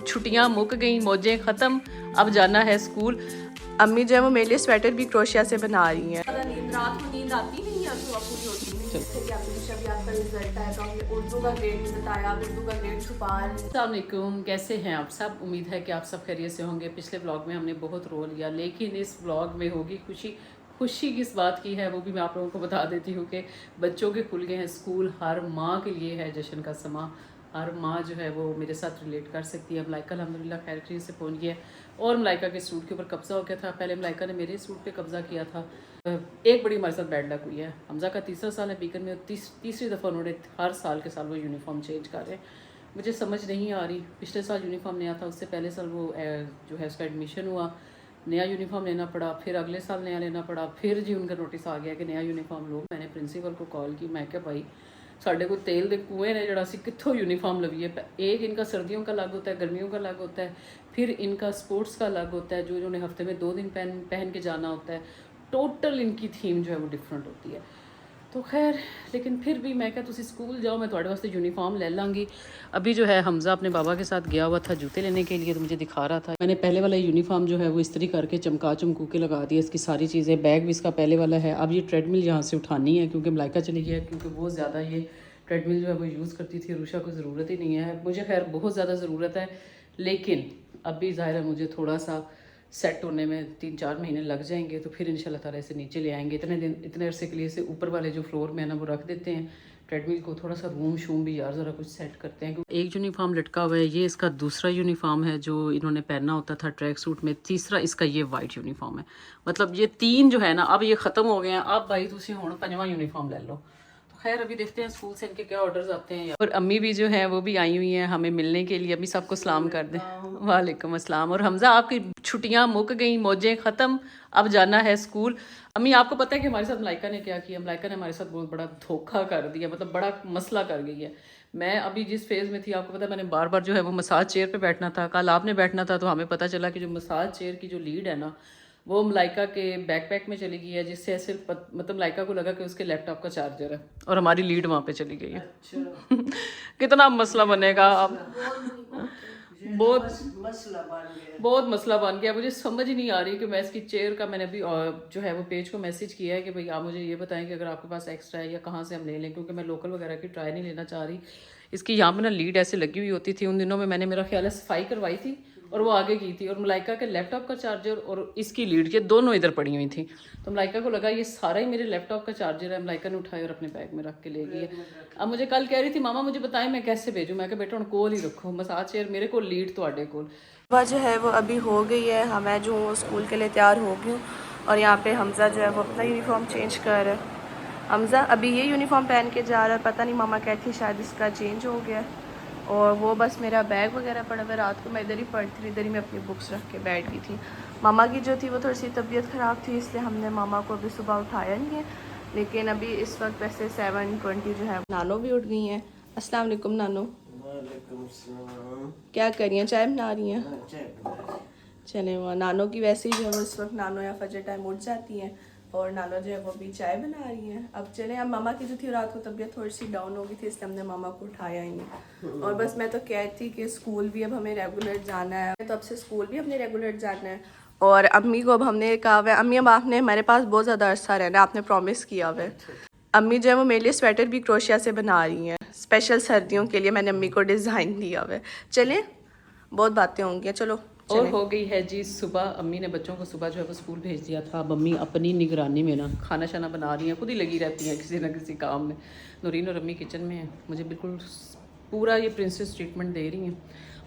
छुट्टियां मुक गई, मौजें ख़त्म, अब जाना है स्कूल। अम्मी जो है वो मेरे लिए स्वेटर भी क्रोशिया से बना रही हैं। रात को नींद आती नहीं है, तो पूरी होती नहीं। जैसे कि आपने भी आपका रिजल्ट आया तो आपने उर्दू का ग्रेड भी बताया, उर्दू का ग्रेड छुपा रही। अस्सलाम वालेकुम, कैसे हैं आप सब? उम्मीद है कि आप सब खैरियत से होंगे। पिछले व्लॉग में हमने बहुत रो लिया, लेकिन इस व्लॉग में होगी खुशी। खुशी किस बात की है वो भी मैं आप लोगों को बता देती हूँ कि बच्चों के खुल गए हैं स्कूल। हर माँ के लिए है जश्न का समा। हर माँ जो है वो मेरे साथ रिलेट कर सकती है। मलाइका अल्हम्दुलिल्लाह खैर खैरियत से पहुँच गई है और मलाइका के सूट के ऊपर कब्जा हो गया था। पहले मलाइका ने मेरे सूट पे कब्जा किया था। एक बड़ी हमारे साथ बैड लक हुई है। हमजा का तीसरा साल है बीकन में, तीसरी दफ़ा उन्होंने हर साल के साल वो यूनिफॉर्म चेंज कर रहे हैं। मुझे समझ नहीं आ रही। पिछले साल यूनिफॉर्म नया था, उससे पहले साल वो जो है उसका एडमिशन हुआ, नया यूनिफॉर्म लेना पड़ा, फिर अगले साल नया लेना पड़ा, फिर जी उनका नोटिस आ गया कि नया यूनिफॉर्म लो। मैंने प्रिंसीपल को कॉल की, मैं क्या भाई साढ़े को तेल दे कुएँ ने जरा सी कित्थों यूनिफॉर्म लवीए। एक इनका सर्दियों का अलग होता है, गर्मियों का अलग होता है, फिर इनका स्पोर्ट्स का अलग होता है जो इन्होंने हफ्ते में 2 दिन पहन के जाना होता है। टोटल इनकी थीम जो है वो डिफरेंट होती है। तो खैर, लेकिन फिर भी मैं क्या तुसी स्कूल जाओ, मैं थोड़े वास्ते यूनिफॉर्म ले लाँगी। अभी जो है हमज़ा अपने बाबा के साथ गया हुआ था जूते लेने के लिए, तो मुझे दिखा रहा था। मैंने पहले वाला यूनिफॉर्म जो है वो इस्त्री करके चमका चमकू के लगा दिया, इसकी सारी चीज़ें। बैग भी इसका पहले वाला है। अब ये ट्रेडमिल यहाँ से उठानी है क्योंकि मलाइका चली गई है, क्योंकि बहुत ज़्यादा ये ट्रेडमिल जो है वो यूज़ करती थी। रुशा को ज़रूरत ही नहीं है, मुझे खैर बहुत ज़्यादा ज़रूरत है, लेकिन अभी ज़ाहिर है मुझे थोड़ा सा सेट होने में 3-4 महीने लग जाएंगे, तो फिर इंशाल्लाह ताला इसे नीचे ले आएंगे। इतने अरसे के लिए इसे ऊपर वाले जो फ्लोर में है ना वो रख देते हैं ट्रेडमिल को। थोड़ा सा रूम शूम भी यार ज़रा कुछ सेट करते हैं। एक यूनिफॉर्म लटका हुआ है, ये इसका दूसरा यूनिफॉर्म है जो इन्होंने पहनना होता था ट्रैक सूट में। तीसरा इसका ये वाइट यूनिफॉर्म है। मतलब ये 3 जो है ना अब ये ख़त्म हो गए हैं। अब भाई तुसी हुण 5वां यूनिफॉर्म ले लो। खैर अभी देखते हैं स्कूल से इनके क्या ऑर्डर्स आते हैं। और अम्मी भी जो है वो भी आई हुई हैं हमें मिलने के लिए। अम्मी सबको सलाम कर दें। वालेकुम अस्सलाम। और हमजा आपकी छुट्टियां मुक गई, मौजें ख़त्म, अब जाना है स्कूल। अम्मी आपको पता है कि हमारे साथ मलाइका ने क्या किया? मलाइका ने हमारे साथ बहुत बड़ा धोखा कर दिया, मतलब बड़ा मसला कर गई है। मैं अभी जिस फेज़ में थी आपको पता है, मैंने बार बार जो है वो मसाज चेयर पे बैठना था। कल आपने बैठना था, तो हमें पता चला कि जो मसाज चेयर की जो लीड है ना वो मलाइका के बैकपैक में चली गई है, जिससे ऐसे मतलब मलाइका को लगा कि उसके लैपटॉप का चार्जर है और हमारी लीड वहाँ पे चली गई है। अच्छा। कितना मसला बनेगा अब। बहुत मसला बन गया। मुझे समझ ही नहीं आ रही कि मैं इसकी चेयर का, मैंने अभी जो है वो पेज को मैसेज किया है कि भाई आप मुझे ये बताएं कि अगर आपके पास एक्स्ट्रा है या कहाँ से हम ले लें, क्योंकि मैं लोकल वगैरह की ट्राई नहीं लेना चाह रही। इसकी यहाँ पे ना लीड ऐसे लगी हुई होती थी। उन दिनों में मैंने, मेरा ख्याल है, सफाई करवाई थी और वो आगे की थी, और मलाइका के लैपटॉप का चार्जर और इसकी लीड ये दोनों इधर पड़ी हुई थी। तो मलाइका को लगा ये सारा ही मेरे लैपटॉप का चार्जर है। मलाइका ने उठाया और अपने बैग में रख के ले गई है। अब मुझे कल कह रही थी मामा मुझे बताएं मैं कैसे भेजूँ। मैं कहा बेटा उन कोल ही रखो, मसाज चेयर मेरे को, लीड तो कोल। वह जो है वो अभी हो गई है। हाँ, मैं जो हूँ स्कूल के लिए तैयार हो गई हूँ और यहाँ पे हमज़ा जो है वो अपना यूनिफॉर्म चेंज कर रहा है। हमज़ा अभी ये यूनिफॉर्म पहन के जा रहा है, पता नहीं मामा कहती शायद इसका चेंज हो गया। और वो बस मेरा बैग वगैरह पड़ा हुआ, रात को मैं इधर ही पढ़ती थी, इधर ही मैं अपनी बुक्स रख के बैठ गई थी। मामा की जो थी वो थोड़ी सी तबीयत ख़राब थी, इसलिए हमने मामा को अभी सुबह उठाया नहीं है। लेकिन अभी इस वक्त वैसे 7:20 जो है, नानो भी उठ गई हैं। अस्सलाम वालेकुम नानो। क्या कर रही हैं? चाय बना रही हैं? चले वहाँ नानो की वैसे ही जो है वो इस वक्त नानो या फजर टाइम उठ जाती हैं और नानो जो है वो भी चाय बना रही हैं। अब चले, अब मामा की जो थी रात को तबीयत थोड़ी सी डाउन हो गई थी, इसलिए हमने मामा को उठाया ही नहीं। और बस मैं तो कहती कि स्कूल भी अब हमें रेगुलर जाना है, तो अब से स्कूल भी हमने रेगुलर जाना है। और अम्मी को अब हमने कहा हुआ है, अम्मी अब आपने हमारे पास बहुत ज़्यादा अरसा रहना, आपने प्रॉमिस किया हुआ है। अम्मी जो है वो मेरे लिए स्वेटर भी क्रोशिया से बना रही हैं, स्पेशल सर्दियों के लिए मैंने अम्मी को डिज़ाइन दिया हुआ है। चलें, बहुत बातें होंगी, चलो। और हो गई है जी सुबह। अम्मी ने बच्चों को सुबह जो है वो स्कूल भेज दिया था। अब अम्मी अपनी निगरानी में ना खाना शाना बना रही हैं, खुद ही लगी रहती हैं किसी ना किसी काम में। नूरीन और अम्मी किचन में है, मुझे बिल्कुल पूरा ये प्रिंसेस ट्रीटमेंट दे रही हैं।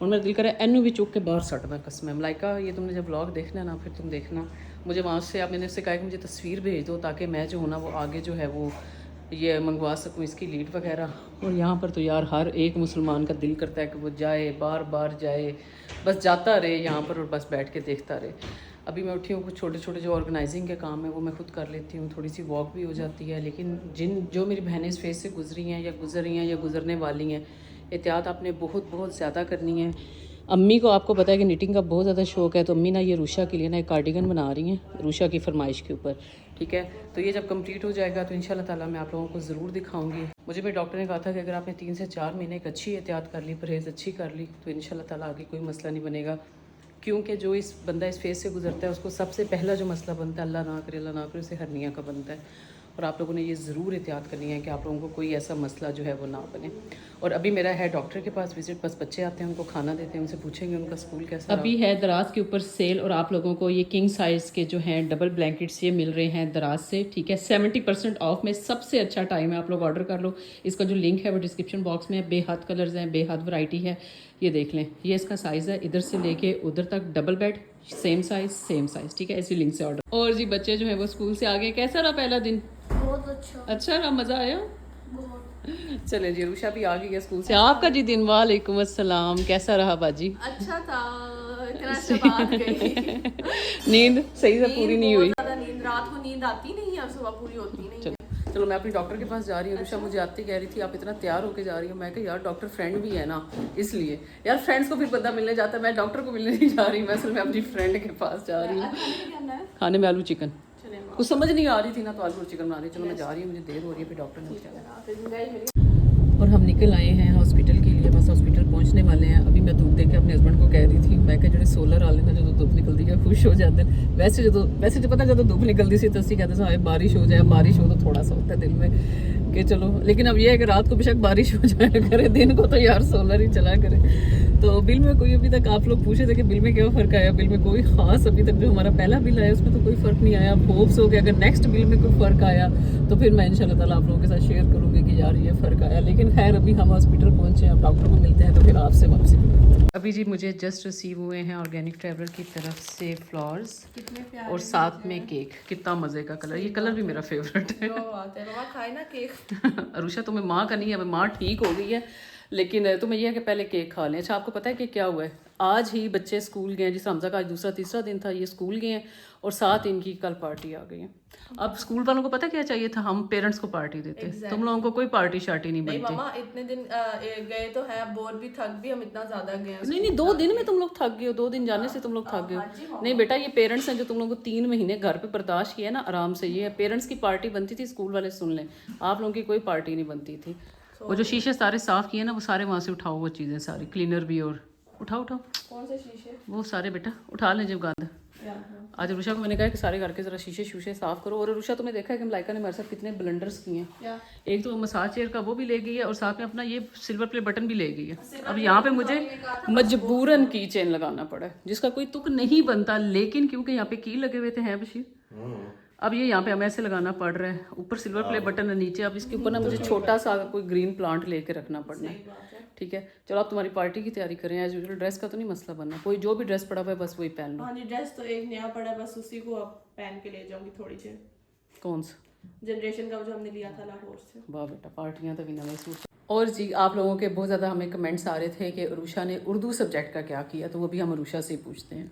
और मेरा दिल करे एनू भी चुक के बाहर सटना। कसम है मलाइका, ये तुमने जब व्लॉग देखना है ना फिर तुम देखना, मुझे वहाँ से आप, मैंने उससे कहा कि मुझे तस्वीर भेज दो ताकि मैं जो हूँ ना वो आगे जो है वो ये मंगवा सकूँ इसकी लीड वगैरह। और यहाँ पर तो यार हर एक मुसलमान का दिल करता है कि वो जाए, बार बार जाए, बस जाता रहे यहाँ पर और बस बैठ के देखता रहे। अभी मैं उठी हूँ, कुछ छोटे छोटे जो ऑर्गेनाइजिंग के काम है वो मैं खुद कर लेती हूँ, थोड़ी सी वॉक भी हो जाती है। लेकिन जो मेरी बहनें इस फेज़ से गुजरी हैं या गुजर रही हैं या गुजरने वाली हैं, एहतियात आपने बहुत बहुत ज़्यादा करनी है। अम्मी को आपको पता है कि निटिंग का बहुत ज़्यादा शौक है, तो अम्मी ना ये रूशा के लिए ना एक कार्डिगन बना रही हैं रूशा की फरमाइश के ऊपर। ठीक है, तो ये जब कंप्लीट हो जाएगा तो इंशाल्लाह ताला मैं आप लोगों को ज़रूर दिखाऊंगी। मुझे मेरे डॉक्टर ने कहा था कि अगर आपने 3 से 4 महीने एक अच्छी एहतियात कर ली, परहेज़ अच्छी कर ली, तो इंशाल्लाह ताला आगे कोई मसला नहीं बनेगा। क्योंकि जो इस बंदा इस फेज़ से गुजरता है उसको सबसे पहला जो मसला बनता है, अल्लाह ना करे उसे हर्निया का बनता है। और आप लोगों ने ये ज़रूर एहतियात करनी है कि आप लोगों को कोई ऐसा मसला जो है वो ना बने। और अभी मेरा है डॉक्टर के पास विजिट, बस बच्चे आते हैं उनको खाना देते हैं, उनसे पूछेंगे उनका स्कूल कैसा। अभी है दराज के ऊपर सेल और आप लोगों को ये किंग साइज़ के जो हैं डबल ब्लैंकेट्स ये मिल रहे हैं दराज से। ठीक है, 70% ऑफ में सबसे अच्छा टाइम है, आप लोग ऑर्डर कर लो। इसका जो लिंक है वो डिस्क्रिप्शन बॉक्स में है। बेहद कलर्स हैं, बेहद वैरायटी है, ये देख लें। ये इसका साइज़ है, इधर से लेके उधर तक डबल बेड, सेम साइज़। ठीक है, इसी लिंक से ऑर्डर। और जी बच्चे जो है वो स्कूल से आ गए। कैसा रहा पहला दिन? बहुत अच्छा रहा, मज़ा आया? बहुत। चले जी, रूशा भी आ गई है स्कूल से। आपका जी दिन? वालेकुम अस्सलाम, कैसा रहा बाजी? अच्छा था, इतना अच्छा बात गई। नींद सही से पूरी नहीं हुई? ज़्यादा नींद, रात को नींद आती नहीं है, सुबह पूरी होती नहीं है। चलो मैं अपनी डॉक्टर के पास जा रही हूँ। रूशा मुझे आती कह रही थी आप इतना तैयार होके जा रही हो। मैं कहा यार डॉक्टर फ्रेंड भी है ना, इसलिए यार फ्रेंड्स को फिर बंदा मिलने जाता है, मैं डॉक्टर को मिलने नहीं जा रही, मैं असल में अपनी फ्रेंड के पास जा रही हूँ। खाने में आलू चिकन, कुछ समझ नहीं आ रही थी ना, तो आलू और चिकन बना रही। चलो मैं जा रही हूँ, मुझे देर हो रही है, फिर डॉक्टर ने। और हम निकल आए हैं हॉस्पिटल के लिए, बस हॉस्पिटल पहुंचने वाले हैं। अभी मैं धूप देख के अपने हस्बैंड को कह रही थी, मैं जो सोलर वाले ना जो धूप निकलती है खुश हो जाते हैं। वैसे जो पता जो धूप निकलती सी तो असं कहते हैं बारिश हो जाए, बारिश हो तो थोड़ा सा होता है दिल में कि चलो, लेकिन अब ये है कि रात को बेशक बारिश हो जाए करे, दिन को तो यार सोलर ही चला करे। तो बिल में कोई अभी तक आप लोग पूछे थे कि बिल में क्या फ़र्क आया, बिल में कोई ख़ास अभी तक जो हमारा पहला बिल आया उसमें तो कोई फ़र्क नहीं आया। होप्स हो गया अगर नेक्स्ट बिल में कोई फ़र्क आया तो फिर मैं इंशाल्लाह ताला आप लोगों के साथ शेयर करूँगी कि यार ये फ़र्क आया। लेकिन खैर अभी हम हॉस्पिटल पहुँचे, अब डॉक्टर को मिलते हैं तो फिर आपसे वापसी मिलते हैं। अभी जी मुझे जस्ट रिसीव हुए हैं ऑर्गेनिक ट्रैवलर की तरफ से फ्लावर्स और साथ में केक। कितना मज़े का कलर, ये कलर भी मेरा फेवरेट है। मामा खाए ना केक। अरुषा तुम्हें माँ का नहीं है, माँ ठीक हो गई है, लेकिन तुम्हें यह है कि पहले केक खा लें। अच्छा आपको पता है कि क्या हुआ है, आज ही बच्चे स्कूल गए हैं, जिस हमजा का आज दूसरा तीसरा दिन था, ये स्कूल गए हैं और साथ इनकी कल पार्टी आ गई है। अब स्कूल वालों को पता क्या चाहिए था, हम पेरेंट्स को पार्टी देते। तुम लोगों को कोई पार्टी शार्टी नहीं बनती। मामा इतने दिन गए तो है, बोर भी थक भी, हम इतना ज्यादा गए। नहीं 2 दिन में तुम लोग थक गए हो, 2 दिन जाने से तुम लोग थक गए हो। नहीं बेटा, ये पेरेंट्स हैं जो तुम लोगों को 3 महीने घर पे बर्दाश्त किया ना आराम से। ये पेरेंट्स की पार्टी बनती थी, स्कूल वाले सुन लें, आप लोगों की कोई पार्टी नहीं बनती थी। वो जो शीशे सारे साफ किए ना, वो सारे वहाँ से उठाओ, वो चीज़ें सारी, क्लीनर भी, और उठाओ कौन से शीशे? वो सारे बेटा उठा लें जब गंद। आज रुषा को मैंने कहा कि सारे घर के जरा शीशे शूशे साफ करो। और रुषा तुमने देखा है कि मलाइका ने हमारे साथ कितने ब्लंडर्स किए हैं। एक तो मसाज चेयर का वो भी ले गई है और साथ में अपना ये सिल्वर प्ले बटन भी ले गई है। अब यहाँ पे मुझे मजबूरन की चेन लगाना पड़ा है, जिसका कोई तुक नहीं बनता, लेकिन क्योंकि यहाँ पे की लगे हुए थे हैं बशीर, अब ये यहाँ पे हमें ऐसे लगाना पड़ रहा है। ऊपर सिल्वर प्ले बटन है, नीचे अब इसके ऊपर ना मुझे छोटा सा कोई ग्रीन प्लांट लेके रखना पड़ना है। ठीक है, चलो आप तुम्हारी पार्टी की तैयारी करें। एज यूजुअल ड्रेस का तो नहीं मसला बनना, कोई जो भी ड्रेस पड़ा हुआ है बस वही पहन लो। हाँ जी, ड्रेस तो एक नया पड़ा है, बस उसी को अब पहन के ले जाऊंगी थोड़ी देर। कौन सा? जनरेशन का जो हमने लिया था लाहौर से। वाह बेटा, पार्टियाँ तो भी नए सूट। और जी आप लोगों के बहुत ज़्यादा हमें कमेंट्स आ रहे थे कि अरुषा ने उर्दू सब्जेक्ट का क्या किया, तो वो भी हम अरुषा से ही पूछते हैं।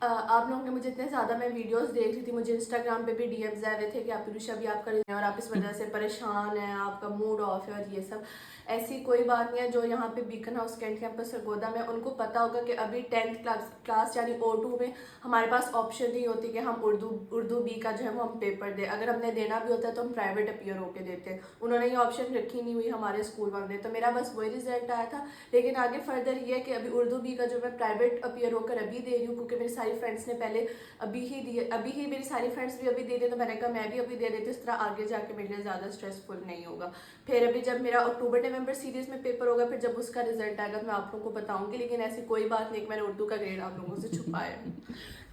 आप लोगों ने मुझे इतने ज़्यादा, मैं वीडियोस देख रही थी, मुझे इंस्टाग्राम पे भी डीएम्स आ रहे थे कि आप अरुषा भी आप कर रहे हैं और आप इस वजह से परेशान हैं, आपका मूड ऑफ है और ये सब। ऐसी कोई बात नहीं है। जो यहाँ पे Beaconhouse cantt campus Sargodha में, उनको पता होगा कि अभी 10th क्लास यानी O2 में हमारे पास ऑप्शन नहीं होती कि हम उर्दू बी का जो है वो हम पेपर दें। अगर हमने देना भी होता है तो हम प्राइवेट अपीयर होके देते हैं। उन्होंने ये ऑप्शन रखी नहीं हुई हमारे स्कूल वालों ने, तो मेरा बस वही रिजल्ट आया था। लेकिन आगे फर्दर ये है कि अभी उर्दू बी का जो मैं प्राइवेट अपीयर होकर अभी दे रही हूँ, क्योंकि मेरी सारी फ्रेंड्स ने पहले अभी ही मेरी सारी फ्रेंड्स भी अभी दे दी, तो मैंने कहा मैं भी अभी दे देती हूँ, इस तरह आगे जाके मेरे लिए ज़्यादा स्ट्रेसफुल नहीं होगा। फिर अभी जब मेरा अक्टूबर नवंबर सीरीज में पेपर होगा, फिर जब उसका रिजल्ट आएगा तो मैं आप लोगों को बताऊंगी। लेकिन ऐसी कोई बात नहीं कि मैंने उर्दू का ग्रेड आप लोगों से छुपाया है।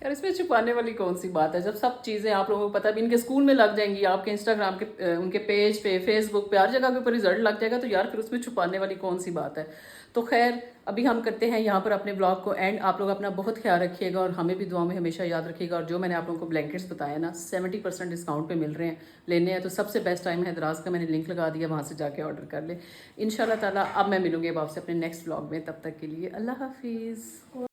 यार इसमें छुपाने वाली कौन सी बात है, जब सब चीज़ें आप लोगों को पता भी इनके स्कूल में लग जाएंगी, आपके इंस्टाग्राम के उनके पेज पे, फेसबुक पे, हर जगह के ऊपर रिजल्ट लग जाएगा, तो यार फिर उसमें छुपाने वाली कौन सी बात है। तो खैर अभी हम करते हैं यहाँ पर अपने ब्लॉग को एंड। आप लोग अपना बहुत ख्याल रखिएगा और हमें भी दुआ में हमेशा याद रखिएगा। और जो मैंने आप लोगों को ब्लैंकेट्स बताया ना 70% डिस्काउंट पे मिल रहे हैं, लेने हैं तो सबसे बेस्ट टाइम है दराज का, मैंने लिंक लगा दिया, वहाँ से जाके ऑर्डर कर ले इंशाल्लाह ताला। अब मैं मिलूंगी अब आपसे अपने नेक्स्ट ब्लॉग में, तब तक के लिए अल्लाह हाफिज़।